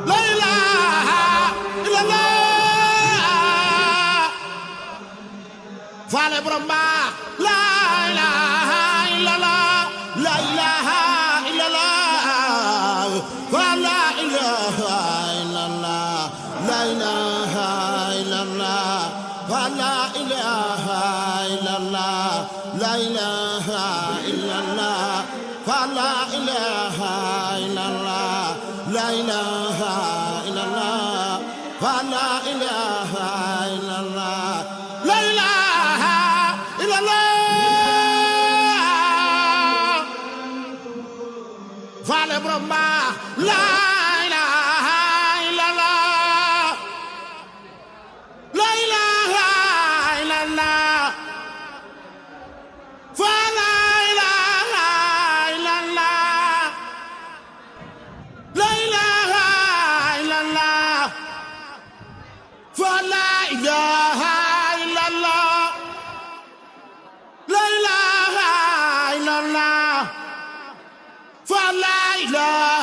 la ilaha illallah faale borom baax la ilaha illallah la ilaha illallah fa la ilaha illallah la ilaha illallah fa la ilaha illallah la ilaha illallah fa la ilaha illallah la ilaha illallah fa la ilaha illallah la ilaha illallah faale borom baax la ilaha illallah la ilaha illallah fa la ilaha illallah la ilaha illallah fa la ilaha illallah la ilaha illallah fa la ilaha